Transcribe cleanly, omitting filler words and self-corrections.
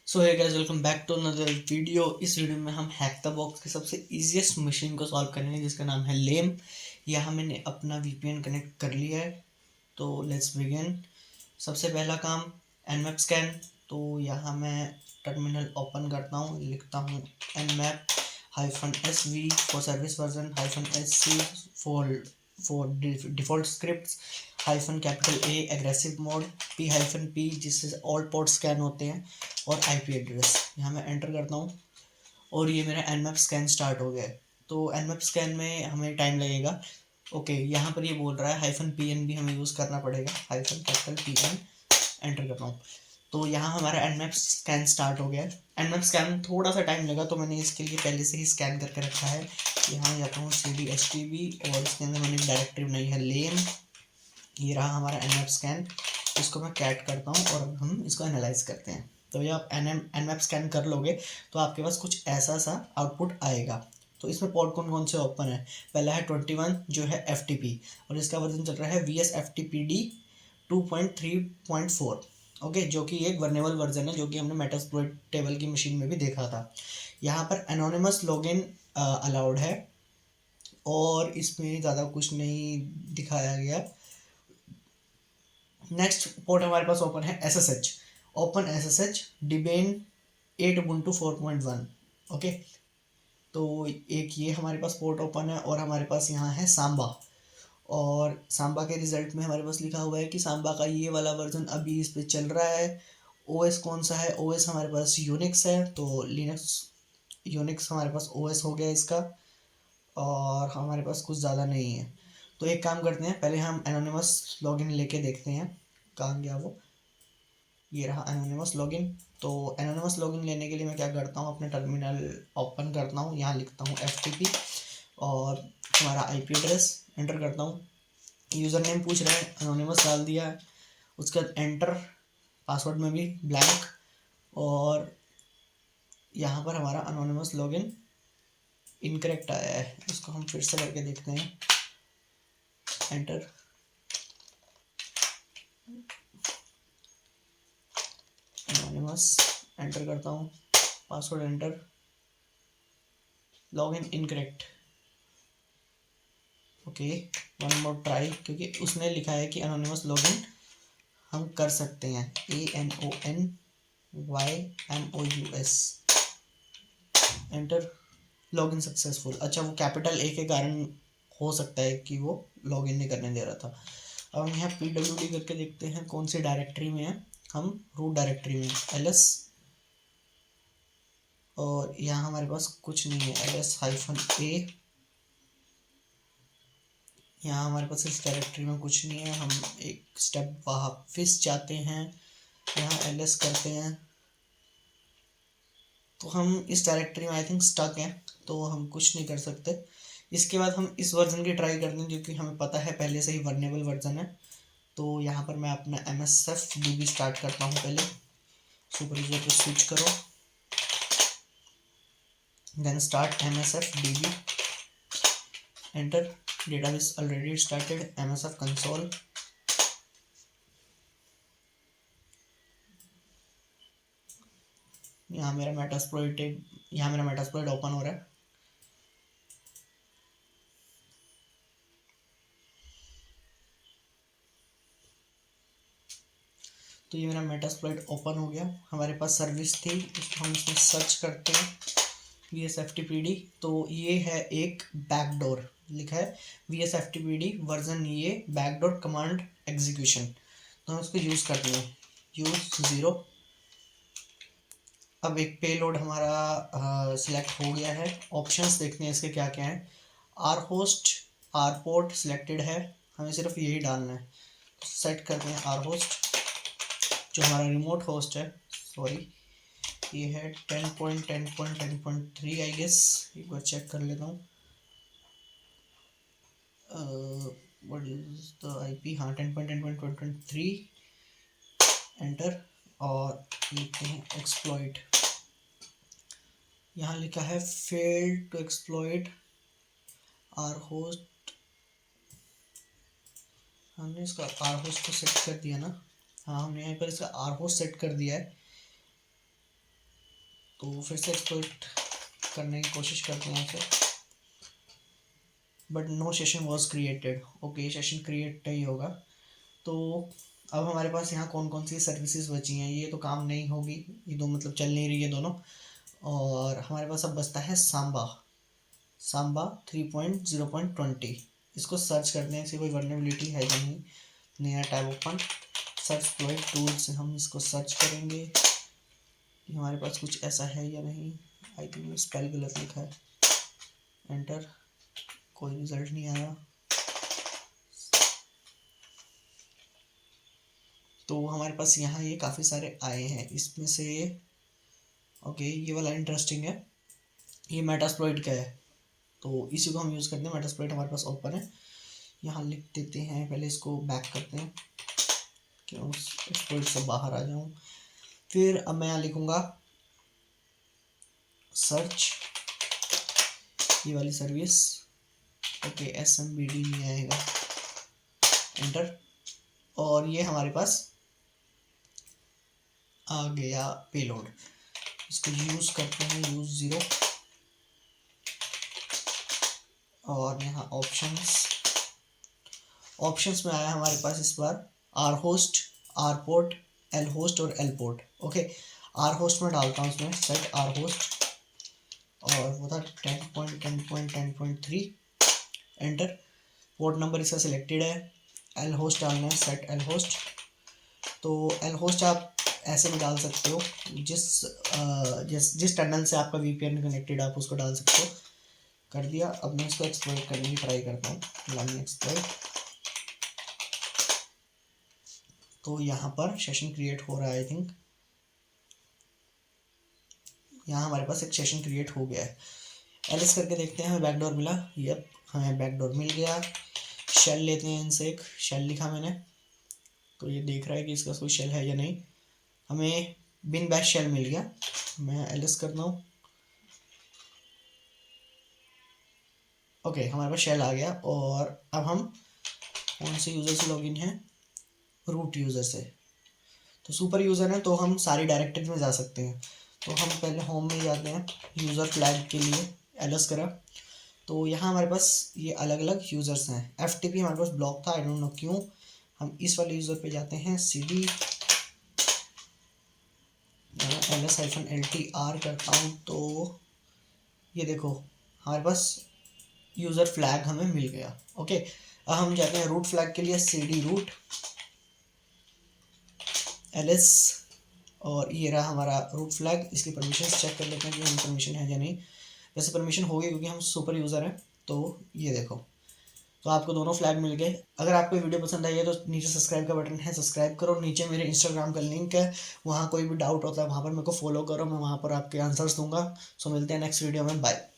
So hey guys, welcome back to another video. इस video में हम हैक द बॉक्स के सबसे इजीएस्ट मशीन को सॉल्व करेंगे जिसका नाम है लेम। यहाँ मैंने अपना वीपीएन कनेक्ट कर लिया है, तो लेट्स बिगिन। सबसे पहला काम nmap स्कैन। तो यहाँ मैं टर्मिनल ओपन करता हूँ, लिखता हूँ nmap -sv for service version -sc for default scripts -A aggressive mode P जिससे ऑल पोर्ट स्कैन होते हैं और IP एड्रेस यहाँ मैं एंटर करता हूँ और ये मेरा nmap स्कैन स्टार्ट हो गया है। तो nmap स्कैन में हमें टाइम लगेगा। ओके, यहाँ पर ये बोल रहा है -pn भी हमें यूज़ करना पड़ेगा, -PN एंटर कर रहा हूँ। तो यहाँ हमारा nmap स्कैन स्टार्ट हो गया है। nmap स्कैन थोड़ा सा टाइम लगा, तो मैंने इसके लिए पहले से ही स्कैन करके रखा है। यहाँ जाता हूँ cd/http और इसके अंदर मैंने डायरेक्टरी बनाई है लेम। ये रहा हमारा nmap स्कैन। इसको मैं कैट करता हूँ और हम इसको एनालाइज करते हैं। तो ये आप nmap स्कैन कर लोगे तो आपके पास कुछ ऐसा सा आउटपुट आएगा। तो इसमें पोर्ट कौन कौन से ओपन है? पहला है 21 जो है FTP और इसका वर्जन चल रहा है VSFTPD 2.3.4। ओके, जो कि एक वर्नेबल वर्जन है, जो कि हमने मेटास्प्लॉइट टेबल की मशीन में भी देखा था। यहाँ पर एनोनिमस लॉगिन अलाउड है और इसमें ज़्यादा कुछ नहीं दिखाया गया। नेक्स्ट पोर्ट हमारे पास ओपन है SSH, open SSH डिबेन 8 Ubuntu 4.1। Okay, तो एक ये हमारे पास पोर्ट ओपन है और हमारे पास यहाँ है सांबा। और सांबा के रिजल्ट में हमारे पास लिखा हुआ है कि सांबा का ये वाला वर्जन अभी इस पे चल रहा है। OS कौन सा है? OS हमारे पास यूनिक्स है, तो लिनक्स यूनिक्स हमारे पास OS हो गया इसका। और हमारे पास कुछ ज़्यादा नहीं है, तो एक काम करते हैं, पहले हम एनोनिमस लॉगिन लेके देखते हैं कहाँ गया वो। ये रहा एनोनिमस लॉगिन। तो एनोनिमस लॉगिन लेने के लिए मैं क्या करता हूँ, अपने टर्मिनल ओपन करता हूँ, यहाँ लिखता हूँ FTP और हमारा IP एड्रेस एंटर करता हूँ। यूज़र नेम पूछ रहा है, एनोनिमस डाल दिया है, उसके बाद एंटर, पासवर्ड में भी ब्लैंक। और यहाँ पर हमारा एनोनिमस लॉगिन इनकरेक्ट आया है, इसको हम फिर से करके देखते हैं। एंटर, एनोनिमस एंटर करता हूँ, password enter, login incorrect. Okay, one more try, क्योंकि उसने लिखा है कि एनोनिमस लॉगिन हम कर सकते हैं, ANONYMOUS एंटर, लॉगिन सक्सेसफुल। अच्छा, वो कैपिटल A के कारण हो सकता है कि वो लॉगिन नहीं करने दे रहा था। अब हम यहाँ PWD करके देखते हैं कौन सी डायरेक्टरी में है। हम रूट डायरेक्टरी में LS, और यहाँ हमारे पास कुछ नहीं है, LS-A। यहाँ हमारे पास इस डायरेक्टरी में कुछ नहीं है। हम एक स्टेप वापस जाते हैं, यहाँ LS करते हैं, तो हम इस डायरेक्टरी में आई थिंक स्टक हैं, तो हम कुछ नहीं कर सकते। इसके बाद हम इस वर्जन की ट्राई करते हैं, क्योंकि हमें पता है पहले से ही वर्नेबल वर्जन है। तो यहाँ पर मैं अपना MSFDB स्टार्ट करता हूँ। पहले सुपर यूजर को स्विच करो, then start MSFDB, enter, database already started, MSF console. यहाँ मेरा मेटास्प्लॉइट ओपन हो रहा है। तो ये मेरा मेटास्प्लॉइट ओपन हो गया। हमारे पास सर्विस थी, उसको हम इसमें सर्च करते हैं, VSFTPD। तो ये है एक बैकडोर, लिखा है VSFTPD वर्जन, ये बैकडोर कमांड एग्जीक्यूशन। तो हम उसको यूज़ करते हैं, यूज़ 0। अब एक पेलोड हमारा सिलेक्ट हो गया है। ऑप्शंस देखते हैं इसके क्या क्या हैं। Are host, R port selected है, हमें सिर्फ यही डालना है। तो सेट करते हैं आर होस्ट, जो हमारा रिमोट होस्ट है। सॉरी, ये है 10.10.10.3 आई गेस। एक बार चेक कर लेता हूँ, व्हाट इज द IP। हाँ, 10.10.10.3 एंटर, और लिखते हैं एक्सप्लॉइट। यहाँ लिखा है failed to exploit are host. हमने इसका आर होस्ट को सेट कर दिया ना? हाँ, हमने यहाँ पर इसका आर होस्ट सेट कर दिया है। तो फिर से एक्सप्लॉइट करने की कोशिश करते हैं इसे, but no session was created. Okay, session create नहीं होगा। तो अब हमारे पास यहाँ कौन कौन सी सर्विसेज बची हैं, ये तो काम नहीं होगी, ये दो मतलब चल नहीं रही है दोनों। और हमारे पास अब बचता है सांबा। सांबा 3.0.20, इसको सर्च करते हैं इसे कोई वर्नेबिलिटी है या नहीं। नया tab open, search exploit tool से हम इसको सर्च करेंगे कि हमारे पास कुछ ऐसा है या नहीं। आई थिंक स्पेल गलत लिखा है, एंटर, कोई रिजल्ट नहीं आया। तो हमारे पास यहाँ ये काफ़ी सारे आए हैं, इसमें से ओके ये वाला इंटरेस्टिंग है, ये मेटास्प्लॉइट का है, तो इसी को हम यूज़ करते हैं। मेटास्प्लॉइट हमारे पास ओपन है, यहाँ लिख देते हैं, पहले इसको बैक करते हैं कि उस एक्सप्लॉइट से बाहर आ जाऊँ। फिर अब मैं यहाँ लिखूँगा सर्च, ये वाली सर्विस, ओके SMBD नहीं आएगा, एंटर, और ये हमारे पास आ गया पेलोड। इसको यूज़ करते हैं, यूज़ 0, और यहाँ ऑप्शंस में आया हमारे पास इस बार R host, R port, L host और L port. Okay, R host में डालता हूँ इसमें सेट आर होस्ट, और वो था 10.10.10.3, एंटर। पोर्ट नंबर इसका सिलेक्टेड है, एल होस्ट डालना है, सेट एल होस्ट। तो एल होस्ट आप ऐसे भी डाल सकते हो, जिस टनल से आपका VPN कनेक्टेड आप उसको डाल सकते हो। कर दिया। अब मैं इसको एक्सप्लोर करने की ट्राई करता हूँ, लाइन एक्सप्लोर। तो यहाँ पर सेशन क्रिएट हो रहा है, आई थिंक यहाँ हमारे पास एक सेशन क्रिएट हो गया है। एलिस करके देखते हैं हमें बैकडोर मिला, यप हमें बैकडोर मिल गया। शेल लेते हैं इनसे, एक शेल लिखा मैंने, तो ये देख रहा है कि इसका कोई शेल है या नहीं। हमें बिन बैश शेल मिल गया, मैं एलिस करता हूँ। ओके हमारे पास शेल आ गया। और अब हम कौन से यूज़र से लॉगिन है, रूट यूज़र से। तो सुपर यूज़र है तो हम सारी डायरेक्टरी में जा सकते हैं। तो हम पहले होम में जाते हैं, यूज़र फ्लैग के लिए एलएस करा। तो यहाँ हमारे पास ये अलग अलग यूज़र्स हैं। FTP हमारे पास ब्लॉक था, आई डोंट नो क्यों। हम इस वाले यूज़र पे जाते हैं, CD ls-ltr करता हूँ, तो ये देखो हमारे पास यूज़र फ्लैग हमें मिल गया। ओके, अब हम जाते हैं रूट फ्लैग के लिए, CD रूट ls, और ये रहा हमारा रूट फ्लैग। इसकी परमिशन चेक कर लेते हैं कि हम परमिशन है या नहीं। वैसे परमिशन होगी क्योंकि हम सुपर यूज़र हैं। तो ये देखो, तो आपको दोनों फ्लैग मिल गए। अगर आपको वीडियो पसंद आई है तो नीचे सब्सक्राइब का बटन है, सब्सक्राइब करो। नीचे मेरे इंस्टाग्राम का लिंक है, वहाँ कोई भी डाउट होता है वहाँ पर मेरे को फॉलो करो, मैं वहाँ पर आपके आंसर्स दूंगा। सो मिलते हैं नेक्स्ट वीडियो में, बाय।